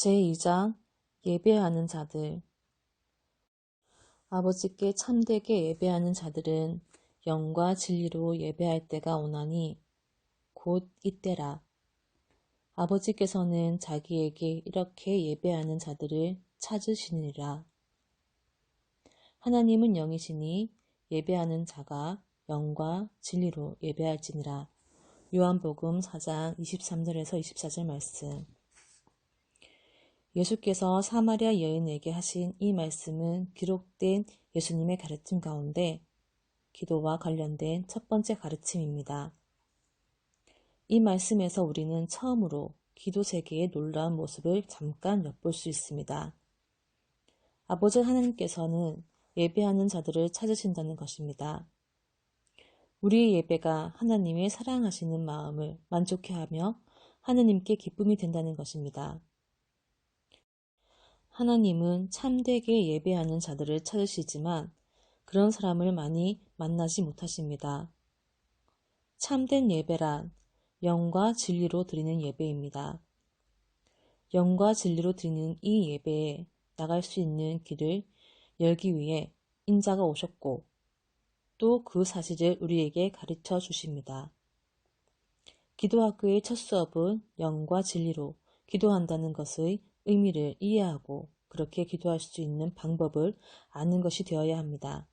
제2장 예배하는 자들. 아버지께 참되게 예배하는 자들은 영과 진리로 예배할 때가 오나니 곧 이때라. 아버지께서는 자기에게 이렇게 예배하는 자들을 찾으시느니라. 하나님은 영이시니 예배하는 자가 영과 진리로 예배할지니라. 요한복음 4장 23절에서 24절 말씀. 예수께서 사마리아 여인에게 하신 이 말씀은 기록된 예수님의 가르침 가운데 기도와 관련된 첫 번째 가르침입니다. 이 말씀에서 우리는 처음으로 기도 세계의 놀라운 모습을 잠깐 엿볼 수 있습니다. 아버지 하나님께서는 예배하는 자들을 찾으신다는 것입니다. 우리의 예배가 하나님의 사랑하시는 마음을 만족해하며 하나님께 기쁨이 된다는 것입니다. 하나님은 참되게 예배하는 자들을 찾으시지만 그런 사람을 많이 만나지 못하십니다. 참된 예배란 영과 진리로 드리는 예배입니다. 영과 진리로 드리는 이 예배에 나갈 수 있는 길을 열기 위해 인자가 오셨고 또 그 사실을 우리에게 가르쳐 주십니다. 기도학교의 첫 수업은 영과 진리로 기도한다는 것의 의미를 이해하고 그렇게 기도할 수 있는 방법을 아는 것이 되어야 합니다.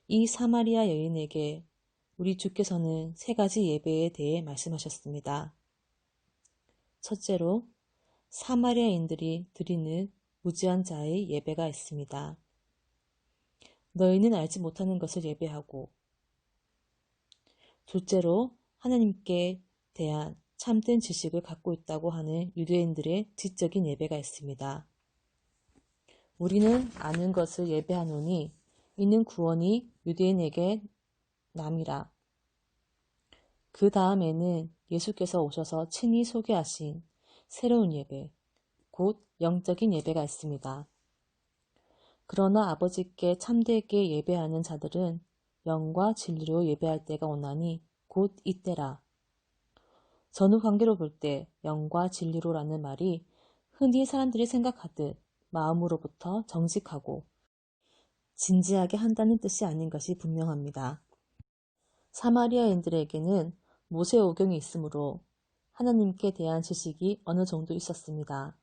이 사마리아 여인에게 우리 주께서는 세 가지 예배에 대해 말씀하셨습니다. 첫째로 사마리아인들이 드리는 무지한 자의 예배가 있습니다. 너희는 알지 못하는 것을 예배하고, 둘째로 하나님께 대한 참된 지식을 갖고 있다고 하는 유대인들의 지적인 예배가 있습니다. 우리는 아는 것을 예배하노니 이는 구원이 유대인에게 남이라. 그 다음에는 예수께서 오셔서 친히 소개하신 새로운 예배, 곧 영적인 예배가 있습니다. 그러나 아버지께 참되게 예배하는 자들은 영과 진리로 예배할 때가 오나니 곧 이때라. 전후 관계로 볼 때 영과 진리로라는 말이 흔히 사람들이 생각하듯 마음으로부터 정직하고 진지하게 한다는 뜻이 아닌 것이 분명합니다. 사마리아인들에게는 모세오경이 있으므로 하나님께 대한 지식이 어느 정도 있었습니다.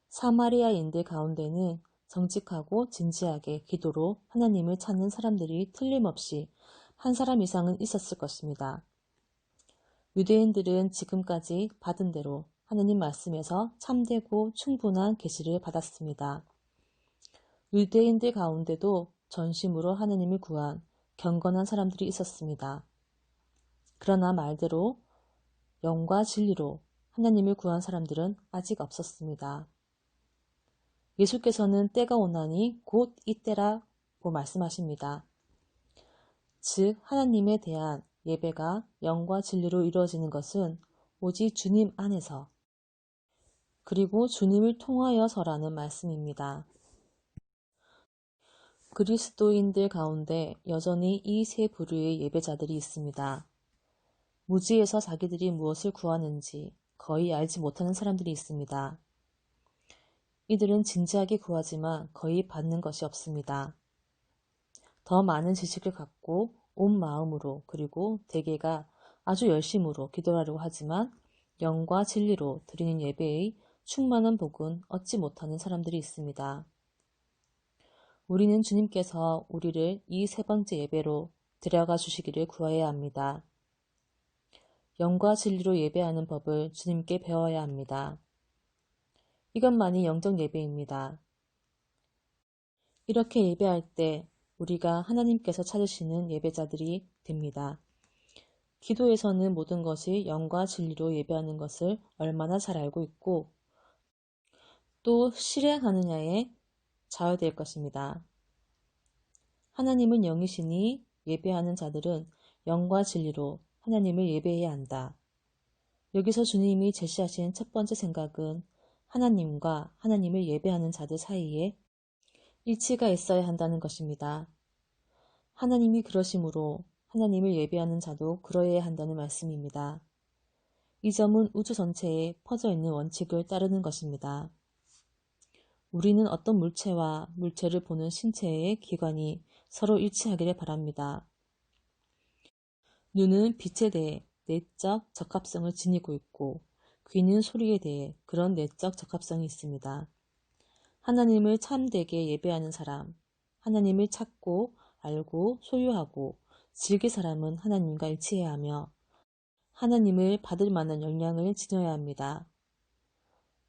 사마리아인들 가운데는 정직하고 진지하게 기도로 하나님을 찾는 사람들이 틀림없이 한 사람 이상은 있었을 것입니다. 유대인들은 지금까지 받은 대로 하나님 말씀에서 참되고 충분한 계시를 받았습니다. 유대인들 가운데도 전심으로 하나님을 구한 경건한 사람들이 있었습니다. 그러나 말대로 영과 진리로 하나님을 구한 사람들은 아직 없었습니다. 예수께서는 때가 오나니 곧 이때라고 말씀하십니다. 즉 하나님에 대한 예배가 영과 진리로 이루어지는 것은 오직 주님 안에서 그리고 주님을 통하여서라는 말씀입니다. 그리스도인들 가운데 여전히 이 세 부류의 예배자들이 있습니다. 무지에서 자기들이 무엇을 구하는지 거의 알지 못하는 사람들이 있습니다. 이들은 진지하게 구하지만 거의 받는 것이 없습니다. 더 많은 지식을 갖고 온 마음으로 그리고 대개가 아주 열심으로 기도하려고 하지만 영과 진리로 드리는 예배의 충만한 복은 얻지 못하는 사람들이 있습니다. 우리는 주님께서 우리를 이 세 번째 예배로 데려가 주시기를 구해야 합니다. 영과 진리로 예배하는 법을 주님께 배워야 합니다. 이것만이 영적 예배입니다. 이렇게 예배할 때 우리가 하나님께서 찾으시는 예배자들이 됩니다. 기도에서는 모든 것이 영과 진리로 예배하는 것을 얼마나 잘 알고 있고 또 실행하느냐에 좌우될 것입니다. 하나님은 영이시니 예배하는 자들은 영과 진리로 하나님을 예배해야 한다. 여기서 주님이 제시하신 첫 번째 생각은 하나님과 하나님을 예배하는 자들 사이에 일치가 있어야 한다는 것입니다. 하나님이 그러심으로 하나님을 예배하는 자도 그러해야 한다는 말씀입니다. 이 점은 우주 전체에 퍼져 있는 원칙을 따르는 것입니다. 우리는 어떤 물체와 물체를 보는 신체의 기관이 서로 일치하기를 바랍니다. 눈은 빛에 대해 내적 적합성을 지니고 있고 귀는 소리에 대해 그런 내적 적합성이 있습니다. 하나님을 참되게 예배하는 사람, 하나님을 찾고 알고 소유하고 즐길 사람은 하나님과 일치해야 하며 하나님을 받을 만한 역량을 지녀야 합니다.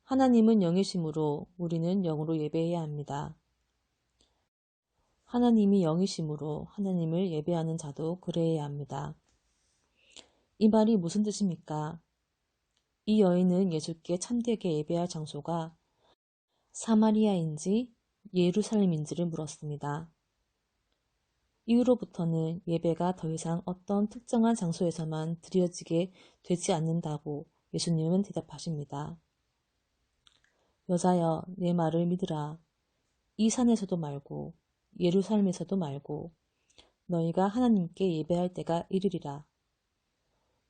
하나님은 영이시므로 우리는 영으로 예배해야 합니다. 하나님이 영이시므로 하나님을 예배하는 자도 그래야 합니다. 이 말이 무슨 뜻입니까? 이 여인은 예수께 참되게 예배할 장소가 사마리아인지 예루살렘인지를 물었습니다. 이후로부터는 예배가 더 이상 어떤 특정한 장소에서만 드려지게 되지 않는다고 예수님은 대답하십니다. 여자여, 내 말을 믿으라. 이 산에서도 말고 예루살렘에서도 말고 너희가 하나님께 예배할 때가 이르리라.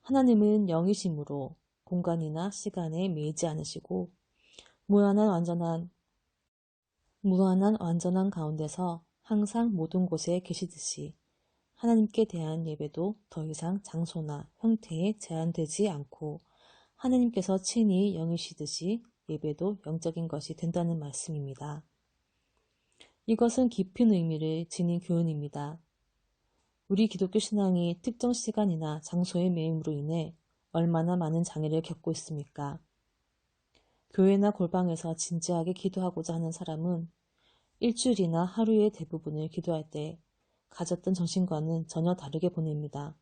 하나님은 영이시므로 공간이나 시간에 매이지 않으시고 무한한 완전한 가운데서 항상 모든 곳에 계시듯이 하나님께 대한 예배도 더 이상 장소나 형태에 제한되지 않고 하나님께서 친히 영이시듯이 예배도 영적인 것이 된다는 말씀입니다. 이것은 깊은 의미를 지닌 교훈입니다. 우리 기독교 신앙이 특정 시간이나 장소의 매임으로 인해 얼마나 많은 장애를 겪고 있습니까? 교회나 골방에서 진지하게 기도하고자 하는 사람은 일주일이나 하루의 대부분을 기도할 때 가졌던 정신과는 전혀 다르게 보냅니다.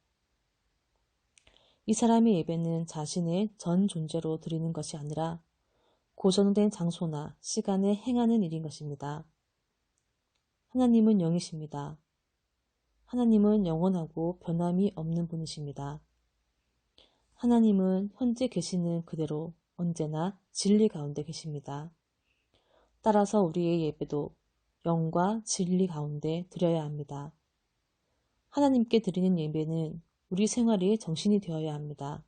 이 사람의 예배는 자신의 전 존재로 드리는 것이 아니라 고정된 장소나 시간에 행하는 일인 것입니다. 하나님은 영이십니다. 하나님은 영원하고 변함이 없는 분이십니다. 하나님은 현재 계시는 그대로 언제나 진리 가운데 계십니다. 따라서 우리의 예배도 영과 진리 가운데 드려야 합니다. 하나님께 드리는 예배는 우리 생활의 정신이 되어야 합니다.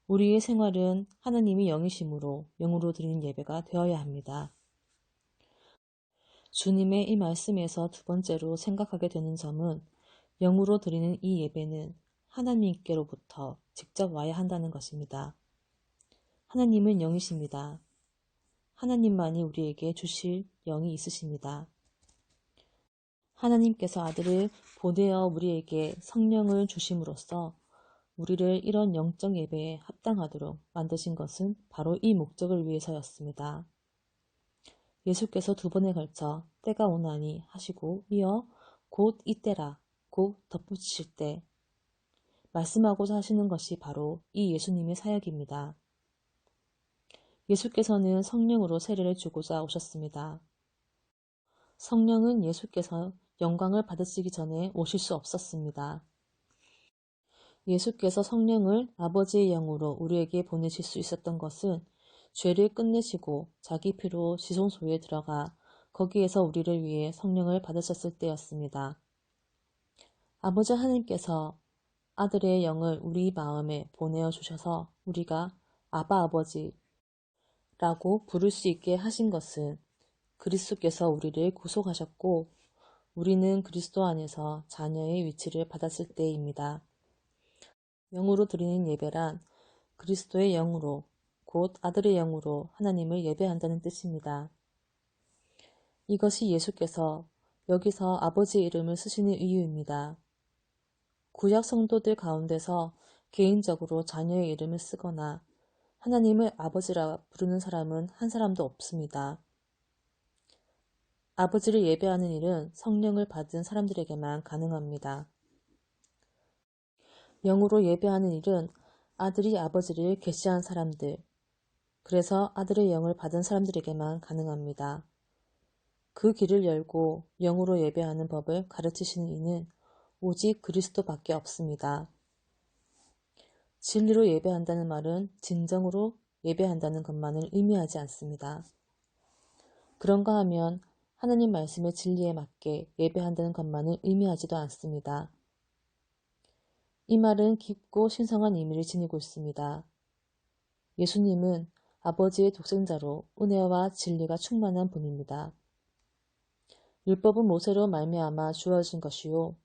우리의 생활은 하나님이 영이시므로 영으로 드리는 예배가 되어야 합니다. 주님의 이 말씀에서 두 번째로 생각하게 되는 점은 영으로 드리는 이 예배는 하나님께로부터 직접 와야 한다는 것입니다. 하나님은 영이십니다. 하나님만이 우리에게 주실 영이 있으십니다. 하나님께서 아들을 보내어 우리에게 성령을 주심으로써 우리를 이런 영적 예배에 합당하도록 만드신 것은 바로 이 목적을 위해서였습니다. 예수께서 두 번에 걸쳐 때가 오나니 하시고 이어 곧 이때라 곧 덧붙이실 때 말씀하고자 하시는 것이 바로 이 예수님의 사역입니다. 예수께서는 성령으로 세례를 주고자 오셨습니다. 성령은 예수께서 영광을 받으시기 전에 오실 수 없었습니다. 예수께서 성령을 아버지의 영으로 우리에게 보내실 수 있었던 것은 죄를 끝내시고 자기 피로 지성소에 들어가 거기에서 우리를 위해 성령을 받으셨을 때였습니다. 아버지 하나님께서 아들의 영을 우리 마음에 보내어 주셔서 우리가 아바 아버지라고 부를 수 있게 하신 것은 그리스도께서 우리를 구속하셨고 우리는 그리스도 안에서 자녀의 위치를 받았을 때입니다. 영으로 드리는 예배란 그리스도의 영으로 곧 아들의 영으로 하나님을 예배한다는 뜻입니다. 이것이 예수께서 여기서 아버지의 이름을 쓰시는 이유입니다. 구약 성도들 가운데서 개인적으로 자녀의 이름을 쓰거나 하나님을 아버지라 부르는 사람은 한 사람도 없습니다. 아버지를 예배하는 일은 성령을 받은 사람들에게만 가능합니다. 영으로 예배하는 일은 아들이 아버지를 계시한 사람들, 그래서 아들의 영을 받은 사람들에게만 가능합니다. 그 길을 열고 영으로 예배하는 법을 가르치시는 이는 오직 그리스도밖에 없습니다. 진리로 예배한다는 말은 진정으로 예배한다는 것만을 의미하지 않습니다. 그런가 하면 하나님 말씀의 진리에 맞게 예배한다는 것만을 의미하지도 않습니다. 이 말은 깊고 신성한 의미를 지니고 있습니다. 예수님은 아버지의 독생자로 은혜와 진리가 충만한 분입니다. 율법은 모세로 말미암아 주어진 것이요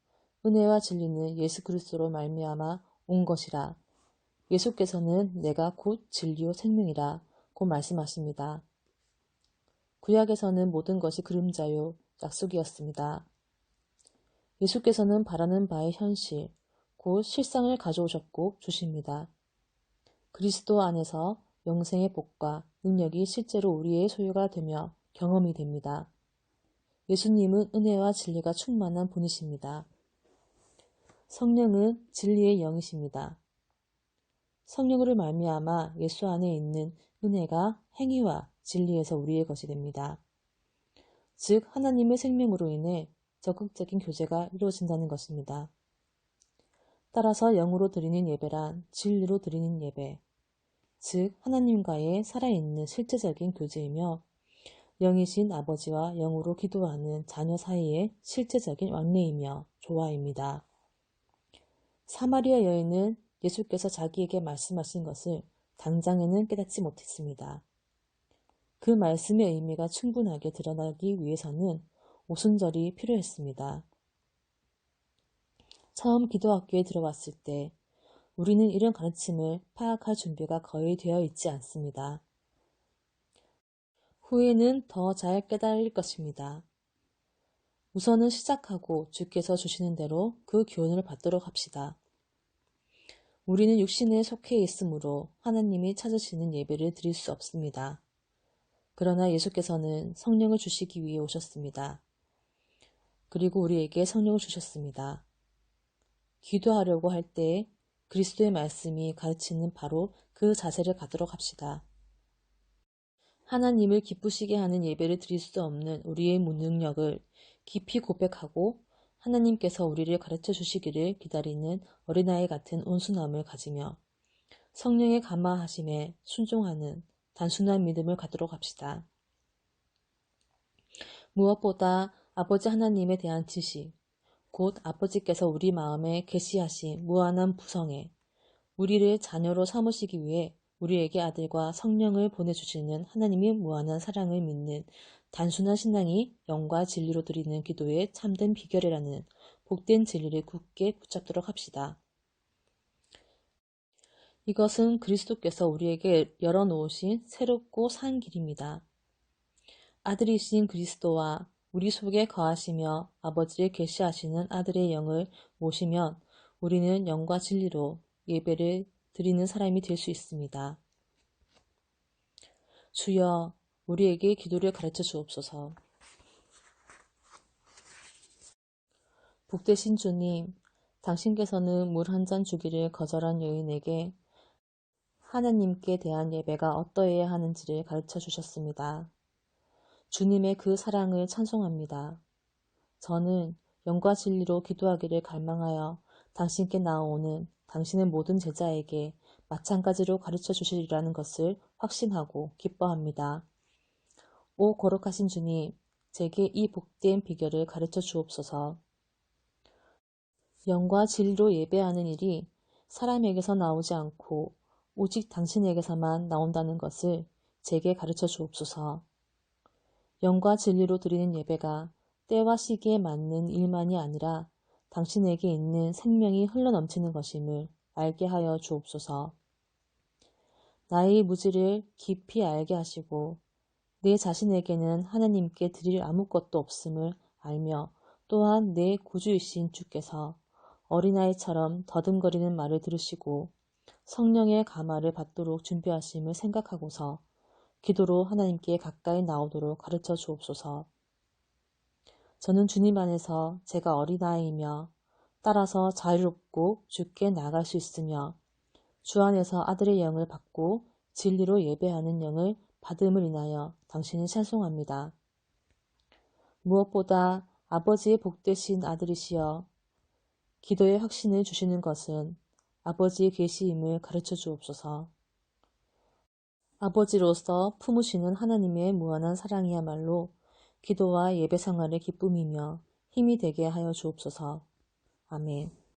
은혜와 진리는 예수 그리스도로 말미암아 온 것이라. 예수께서는 내가 곧 진리요 생명이라 고 말씀하십니다. 구약에서는 모든 것이 그림자요 약속이었습니다. 예수께서는 바라는 바의 현실, 곧 실상을 가져오셨고 주십니다. 그리스도 안에서 영생의 복과 능력이 실제로 우리의 소유가 되며 경험이 됩니다. 예수님은 은혜와 진리가 충만한 분이십니다. 성령은 진리의 영이십니다. 성령으로 말미암아 예수 안에 있는 은혜가 행위와 진리에서 우리의 것이 됩니다. 즉 하나님의 생명으로 인해 적극적인 교제가 이루어진다는 것입니다. 따라서 영으로 드리는 예배란 진리로 드리는 예배, 즉 하나님과의 살아있는 실제적인 교제이며 영이신 아버지와 영으로 기도하는 자녀 사이의 실제적인 왕래이며 조화입니다. 사마리아 여인은 예수께서 자기에게 말씀하신 것을 당장에는 깨닫지 못했습니다. 그 말씀의 의미가 충분하게 드러나기 위해서는 오순절이 필요했습니다. 처음 기도학교에 들어왔을 때 우리는 이런 가르침을 파악할 준비가 거의 되어 있지 않습니다. 후에는 더 잘 깨달을 것입니다. 우선은 시작하고 주께서 주시는 대로 그 교훈을 받도록 합시다. 우리는 육신에 속해 있으므로 하나님이 찾으시는 예배를 드릴 수 없습니다. 그러나 예수께서는 성령을 주시기 위해 오셨습니다. 그리고 우리에게 성령을 주셨습니다. 기도하려고 할 때 그리스도의 말씀이 가르치는 바로 그 자세를 갖도록 합시다. 하나님을 기쁘시게 하는 예배를 드릴 수 없는 우리의 무능력을 깊이 고백하고 하나님께서 우리를 가르쳐 주시기를 기다리는 어린아이 같은 온순함을 가지며 성령의 감화하심에 순종하는 단순한 믿음을 갖도록 합시다. 무엇보다 아버지 하나님에 대한 지식, 곧 아버지께서 우리 마음에 계시하신 무한한 부성에 우리를 자녀로 삼으시기 위해 우리에게 아들과 성령을 보내주시는 하나님의 무한한 사랑을 믿는 단순한 신앙이 영과 진리로 드리는 기도의 참된 비결이라는 복된 진리를 굳게 붙잡도록 합시다. 이것은 그리스도께서 우리에게 열어놓으신 새롭고 산 길입니다. 아들이신 그리스도와 우리 속에 거하시며 아버지를 계시하시는 아들의 영을 모시면 우리는 영과 진리로 예배를 드리는 사람이 될 수 있습니다. 주여, 우리에게 기도를 가르쳐 주옵소서. 복되신 주님, 당신께서는 물 한 잔 주기를 거절한 여인에게 하나님께 대한 예배가 어떠해야 하는지를 가르쳐 주셨습니다. 주님의 그 사랑을 찬송합니다. 저는 영과 진리로 기도하기를 갈망하여 당신께 나아오는 당신의 모든 제자에게 마찬가지로 가르쳐 주시리라는 것을 확신하고 기뻐합니다. 오 거룩하신 주님, 제게 이 복된 비결을 가르쳐 주옵소서. 영과 진리로 예배하는 일이 사람에게서 나오지 않고 오직 당신에게서만 나온다는 것을 제게 가르쳐 주옵소서. 영과 진리로 드리는 예배가 때와 시기에 맞는 일만이 아니라 당신에게 있는 생명이 흘러넘치는 것임을 알게 하여 주옵소서. 나의 무지를 깊이 알게 하시고 내 자신에게는 하나님께 드릴 아무것도 없음을 알며 또한 내 구주이신 주께서 어린아이처럼 더듬거리는 말을 들으시고 성령의 감화를 받도록 준비하심을 생각하고서 기도로 하나님께 가까이 나오도록 가르쳐 주옵소서. 저는 주님 안에서 제가 어린아이이며 따라서 자유롭고 주께 나아갈 수 있으며 주 안에서 아들의 영을 받고 진리로 예배하는 영을 받음을 인하여 당신을 찬송합니다. 무엇보다 아버지의 복되신 아들이시여 기도의 확신을 주시는 것은 아버지의 계시임을 가르쳐 주옵소서. 아버지로서 품으시는 하나님의 무한한 사랑이야말로 기도와 예배 생활의 기쁨이며 힘이 되게 하여 주옵소서. 아멘.